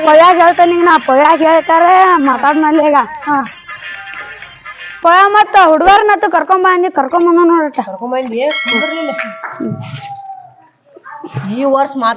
ಪೊಯಾಗ ಹೇಳ್ತಾನ ಈಗ ನಾ ಪೊಯಾಗ ಹೇಳ್ತಾರೆ ಮಾತಾಡ್ನಲ್ಲಿ ಈಗ ಪೊಯ ಮತ್ತ ಹುಡುಗರ್ನತ್ತು ಕರ್ಕೊಂಬ ಅಂದಿ ಕರ್ಕೊಂಬಂದ ನೋಡಟ ಕರ್ಕೊಂಬಂದಿ ಈ ವರ್ಷ ಮಾತ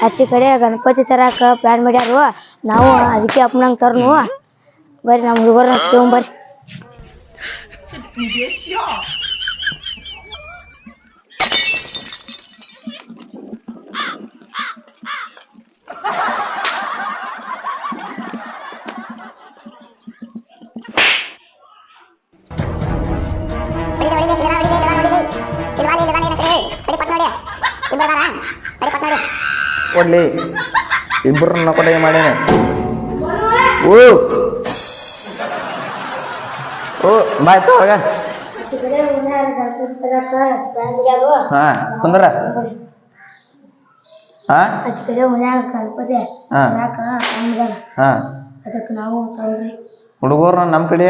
ಆಚೆ ಕಡೆ ಗಣಪತಿ ತರಾಕ ಪ್ಲಾನ್ ಮಾಡ್ಯಾರು ನಾವು ಅದಕ್ಕೆ ಅಪ್ಪನಂಗ್ ತರ್ನು ಬರ್ರಿ ನಮ್ಮ ಹುಡುಗರ ತಗೊಂಬರ್ರಿ ಕೊಡ್ಲಿ ಇಬ್ಬರನ್ನ ಕೊಡೆ ಮಾಡೇನೆ ಓ ಬಾಯ್ ತೊಳಗ ಹಾ ಕುಂದ್ರ ಹುಡುಗರು ನಮ್ ಕಡೆ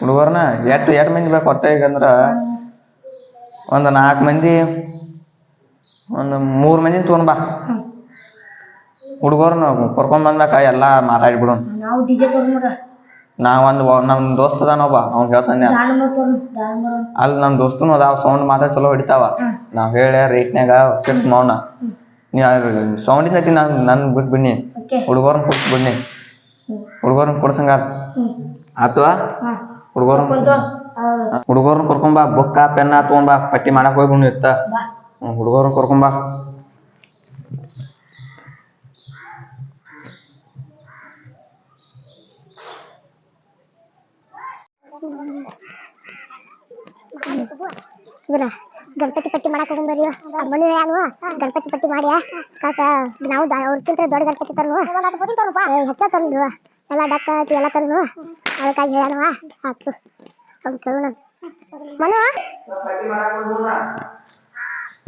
ಹುಡುಗರ್ನ ಎಟ್ ಮಂದಿ ಬೇಕು ಹೊಟ್ಟೆ ಈಗಂದ್ರ ಒಂದು 4 ಮಂದಿ ಒಂದು 3 ಮಂದಿ ತೊಗೊಂಡ್ ಬಾ ಹುಡುಗರ್ನ ಕರ್ಕೊಂಡ್ ಬಂದ್ಬೇಕ ಎಲ್ಲಾ ಮಾತಾಡ್ಬಿಡು ನಾವೊಂದು ನಮ್ ದೋಸ್ತ ಅದಾನೊಬ್ಬ ಅವ್ನ್ ಹೇಳ್ತಾನೆ ಅಲ್ಲಿ ನಮ್ ದೋಸ್ತನು ಅದಾವ ಸೌಂಡ್ ಮಾತ್ರ ಚಲೋ ಹೊಡಿತಾವ ನಾವ್ ಹೇಳ ರೇಟ್ನ್ಯಾಗ ಫಿಕ್ಸ್ ಮಾಡೋಣ ನೀ ಸೌಂಡಿನ ನನ್ ಬಿಟ್ ಬಿಡ್ನಿ ಹುಡುಗರ್ನ ಕೊಡ್ಸ್ ಬಿಡ್ನಿ ಹುಡುಗರ್ನ ಕೊಡ್ಸಂಗ ಆತವಾ ಹುಡುಗರ್ನ ಕರ್ಕೊಂಬಾ ಬುಕ್ಕ ಪೆನ್ನ ತಗೊಂಬಾ ಪಟ್ಟಿ ಮಾಡಕ್ ಹೋಗಿ ಇರ್ತ ಹುಡುಗರ್ನ ಕರ್ಕೊಂಬಾ ಗಣಪತಿ ಪಟ್ಟಿ ಮಾಡಕ್ ಹೋಗ್ಬರ್ರಿ ಮನೆ ಏನು ಗಣಪತಿ ಪಟ್ಟಿ ಮಾಡಿ ಕಾಸ ನಾವು ಅವ್ರಕ್ಕಿಂತ ದೊಡ್ಡ ಗಣಪತಿ ತರನು ಹೆಚ್ಚ ತಂದ್ರು ಎಲ್ಲ ಡಕ್ಕ ಎಲ್ಲ ತರನು ಅದಕ್ಕಾಗಿ ಹೇಳವ ಆತು ಮನು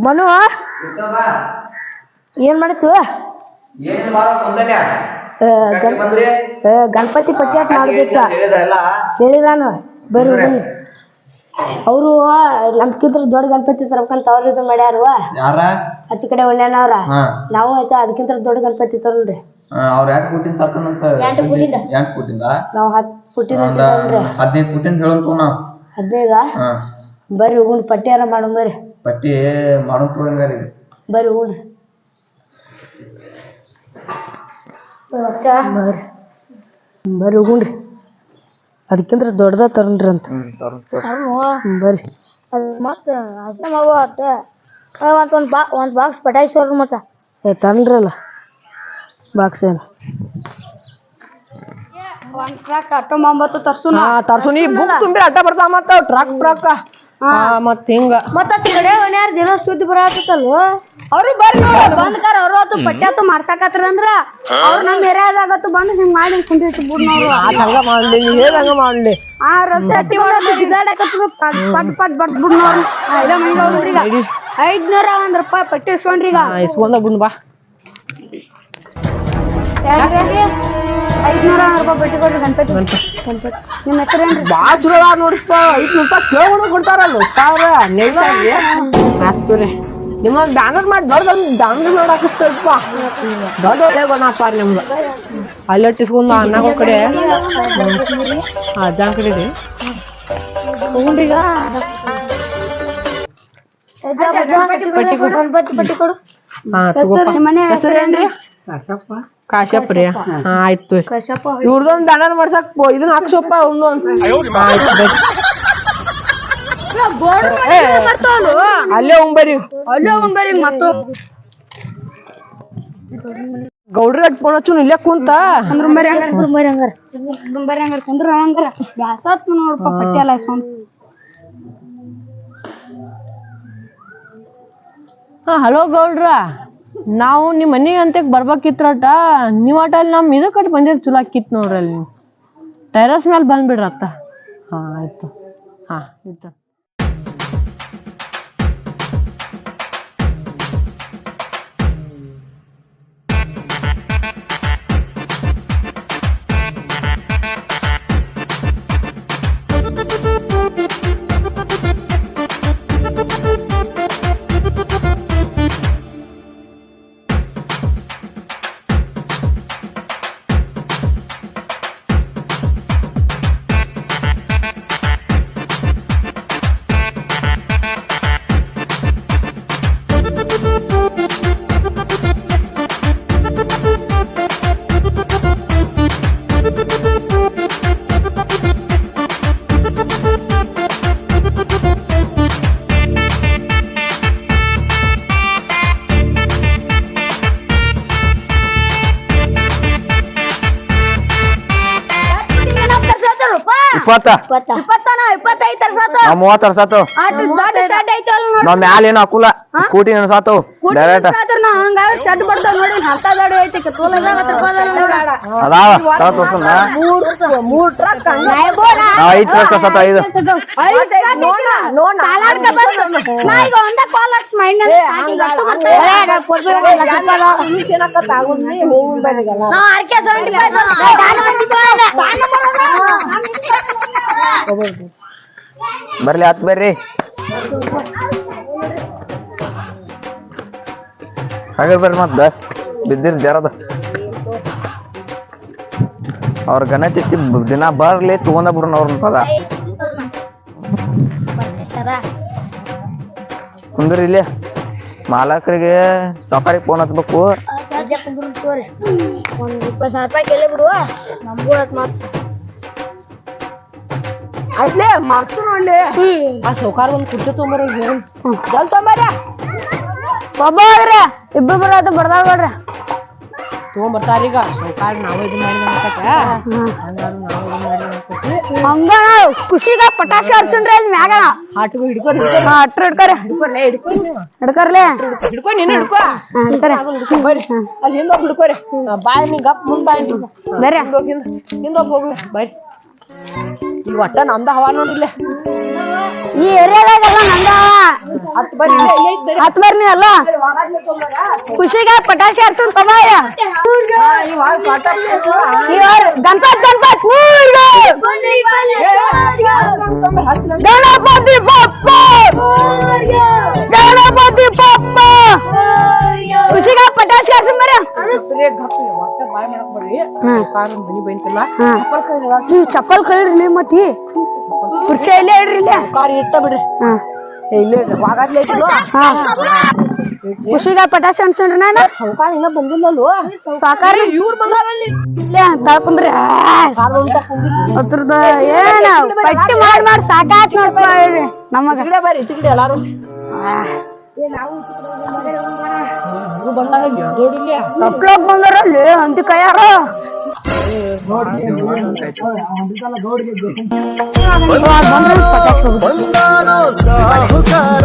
ಮನು ಏನ್ ಮಾಡಿತು ಗಣಪತಿ ಪಟ್ಟಿ ಆಟ ಮಾಡ್ಬೇಕ ಹೇಳಿದಾನು ಬರ್ರಿ ಅವರು ನಮ್ಕಿಂತ ದೊಡ್ಡ ಗಣಪತಿ ತರ್ಬೇಕಂತ ಅವ್ರ ಇದು ಮಾಡ್ಯಾರು ಆಚೆ ಕಡೆ ಒಳ್ಳೆನವ್ರ ನಾವು ಆಯ್ತಾ ಅದಕ್ಕಿಂತ ದೊಡ್ಡ ಗಣಪತಿ ತರೋಣ್ರಿ ಅವ್ರ 2 ಫುಟಿಂದ ತರ್ತಾನಂತ 2 ಫುಟಿಂದ ನಾವು 10 ಫುಟಿಂದ 15 ಫುಟಿಂದ ಹೇಳಂತ ನಾವು 15 ಬರ್ರಿ ಹೋಗುಣ್ ಪಟ್ಟಿ ಯಾರ ಮಾಡೋಣ ಬರ್ರಿ ಪಟ್ಟಿ ಮಾಡೋಣ ಬರ್ರಿ ಹೋಗುಣ್ ಬರ್ರಿ ಹೋಗುಣ್ರಿ ಅದಕ್ಕಿಂತ ದೊಡ್ಡದ ತರಣ್ರಿ ಅಂತ ಬರ್ರಿ ಮತ್ತೆ ಒಂದ್ ಬಾಕ್ಸ್ ಪಟಾಯಿಸೋರು ಮತ್ತ ತಂದ್ರಲ್ಲ ಬಾಕ್ಸ್ ಏನು ಒಂದ್ ಟ್ರಕ್ ಅಟ್ಟ 9 ತರ್ಸುನಿ ಬುಕ್ ತುಂಬಿ ಅಟ್ಟ ಬರ್ತಾವ ಮತ್ತ ಟ್ರಕ್ ಮತ್ ಹಿಂಗ ಮತ್ತ ಕಡೆ ಒನ್ಯಾರ ದಿನ ಸುದ್ದಿ ಬರತ್ತಲ್ವ ಅವ್ರು ಬರ್ರಿ ಬಂದ್ಕಾರ ಅವ್ರು ಆತು ಪಟ್ಟಿ ಆತು ಮಾಡ್ಸಾಕತ್ರ ಅಂದ್ರ ಅವ್ರು ನಮ್ ಏರಿಯಾದಾಗತ್ತು ಬಂದು ಹಿಂಗ್ ಮಾಡಿ ಕುಂದಿರ್ತಿ ಬಿಡ್ನವ್ರು ಹಂಗ ಮಾಡ್ಲಿ ಹೇಳಂಗ ಮಾಡ್ಲಿ ಆ ರೊಟ್ಟಿ ಜಿಗಾಡಕತ್ರ ಪಟ್ ಪಟ್ ಬಟ್ ಬಿಡ್ನವ್ರು ಇಲ್ಲ ಮನೆಗೆ ಹೋಗ್ರಿ ಈಗ 500 ರೂಪಾಯಿ ಪಟ್ಟಿ ಇಸ್ಕೊಂಡ್ರಿ ಈಗ ಇಸ್ಕೊಂಡ ಬಿಡ್ ಬಾ 500 ರೂಪಾಯಿ ಪಟ್ಟಿ ಕೊಡ್ರಿ ಗಣಪತಿ ನಿಮ್ಮ ಹೆಸರೇನ್ರಿ ಬಾಳ ಚಲೋ ಅದ ನೋಡ್ರಿಪ್ಪ 500 ರೂಪಾಯಿ ಕೇಳ್ಕೊಂಡು ಕೊಡ್ತಾರಲ್ಲ ಸಾವಿರ ನೇಸಾಗಿ ಆಗ್ತವ್ರಿ ನಿಮ್ಮೊಂದು ಬ್ಯಾನರ್ ಮಾಡಿ ದೊಡ್ಡ ಬ್ಯಾನರ್ ಮಾಡಿ ಹಾಕಿಸ್ತಾರಪ್ಪ ದೊಡ್ಡ ಒಳ್ಳೆ ಗೊತ್ತಪ್ಪ ನಿಮ್ದು ಅಲ್ಲೇ ಇಸ್ಕೊಂಡು ಅಣ್ಣಗಳ ಕಡೆ ಅಜ್ಜನ ಕಡೆ ರೀ ತಗೊಂಡ್ರೀಗ ಪಟ್ಟಿ ಕೊಡು ಹಾ ತಗೋಪ್ಪ ನಿಮ್ಮ ಮನೆ ಹೆಸರೇನ್ರಿ ಕಾಶ್ಯಪ್ ರೀ ಹಾ ಆಯ್ತು ಇವ್ರದೊಂದು ಬ್ಯಾನರ್ ಮಾಡ್ಸಕ್ ಇದನ್ನ ಹಾಕ್ಸಪ್ಪ ಅಲ್ಲೇ ಉಂಬರಿ ಮತ್ತು ಗೌಡ್ರ ಫೋನ್ ಹಚ್ಚು ಇಲ್ಲೇ ಕುಂತ ಕುಂದ್ರ ಹಂಗಾರ ಬ್ಯಾಸತ್ ನೋಡಪ್ಪ ಪಟ್ಟಿ ಎಲ್ಲ ಹಾ ಹಲೋ ಗೌಡ್ರ ನಾವು ನಿಮ್ಮ ಮನೆ ಅಂತಕ್ ಬರ್ಬೇಕಿತ್ರಟ ನೀವ್ ಆಟ ಅಲ್ಲಿ ನಮ್ ಇದು ಕಟ್ ಬಂದಿರ್ ಚಲೋ ಆಕಿತ್ ನೋಡ್ರಿ ಅಲ್ಲಿ ಟೆರಸ್ ಮೇಲೆ ಬಂದ್ಬಿಡ್ರತ್ತ ಹಾ ಆಯ್ತು ಹಾ ಇತ್ತು ಮೂವತ್ತರ ಸಾತು ನಾವ್ ಮ್ಯಾಲ ಏನು ಹಾಕುಲ್ಲ ಕೂಟಿ ಸಾತು ಡೈರೆಕ್ಟ್ ಅದಾವ ತೋರ್ಸಲ್ಲ 5 ವರ್ಷ ಸಾತು 5 ಬರ್ಲಿ ಹತ್ ಬರ್ರಿ ಹಾಗೆ ಬರ್ರಿ ಮತ್ತ ಬಿದ್ದಿರ್ ಜರದ ಅವ್ರ ಗಣತಿ ದಿನ ಬರ್ಲಿ ತಗೊಂಡ ಬಿಡ್ರ ಅವ್ರನ್ನ ಪದ ಕುಂದ್ರಿ ಇಲ್ಲಿ ಮಾಲಕರಿಗೆ ಸಾಕಾರಿಗೆ ಫೋನ್ ಹತ್ಬೇಕು ಅಲ್ಲೇ ಮಾಡ್ತು ನೋಡ್ಲಿ ಆ ಸೌಕಾರ ಒಂದ್ ಕುರ್ಚಿ ತೊಂಬರ ಜಲ್ ತೊಂಬರ ಒಬ್ಬ ಹೋದ್ರಿ ಇಬ್ಬರು ಅದು ಬರ್ದಾರ ನೋಡ್ರಿ ತೊಗೊಂಬರ್ತಾರೀಗ ಸೌಕಾರ ನಾವು ಇದು ಮಾಡಿದ ಹಂಗ ಖುಷಿಗ ಪಟಾಕಿ ಹರ್ಸನ್ರಿ ಅದ್ ಮ್ಯಾಗ ಹಾಟ್ಗು ಹಿಡ್ಕೊರಿ ಹಿಡ್ಕರ್ಲೆ ಹಿಡ್ಕೊ ನೀನು ಹಿಡ್ಕೊ ಬರ್ರಿ ಅಲ್ಲಿ ಹಿಂದೊಬ್ಬ ಹಿಡ್ಕೊರಿ ಬಾಯ್ ನೀ ಗಪ್ ಮುಂದ್ ಬಾಯ್ ಬರ್ರಿ ಹಿಂದೊಬ್ಬ ಹೋಗ್ಲಿ ಬರ್ರಿ ಈಗ ಒಟ್ಟ ನಮ್ದ ಹವಾ ನೋಡ್ರಿಲ್ಲ ಈ ಏರಿಯಾದಾಗೆಲ್ಲ ನಂದ ಹತ್ ಬರ್ರಿ ಹತ್ ಬರ್ನಿ ಅಲ್ಲ ಖುಷಿಗ ಪಟಾಕಿ ಹರ್ಸನ್ ತಮಾಯ ಗಣಪತ್ ಗಣಪತಿ ಬಪ್ಪ ಖುಷಿಗ ಪಟಾಕಿ ಹರ್ಸನ್ ಬರ್ರಿ ಚಪ್ಪಲ್ ಕಳ್ರಿ ಮತ್ತಿ ಕುರ್ಚಿ ಇಲ್ಲೇ ಇಡ್ರಿ ಇಲ್ಲೇ ಕಾರ್ ಇಟ್ಟ ಬಿಡ್ರಿ ಇಲ್ಲೇ ಇಡ್ರಿ ವಾಗಾದ್ಲೇ ಖುಷಿಗ ಪಟಾಕಿ ಅನ್ಸನ್ರಿ ನಾನು ಸೌಕಾರ ಇನ್ನ ಬಂದಿಲ್ಲಲ್ವ ಸಾಕಾರಿ ಇವ್ರು ಬಂದಾರಲ್ಲಿ ಇಲ್ಲೇ ತಳ್ಕೊಂಡ್ರಿ ಅದ್ರದ ಏನ ಪಟ್ಟಿ ಮಾಡಿ ಸಾಕಾತ್ ನೋಡ್ಪ ನಮಗ ಬರ್ರಿ ತಿಂಡಿ ಎಲ್ಲಾರು ಮಕ್ಳೋಗ್ ಬಂದಾರಲ್ಲಿ ಅಂತಿ ಕೈಯಾರ ಬಂದಾನೋ ಸಾಹುಕಾರ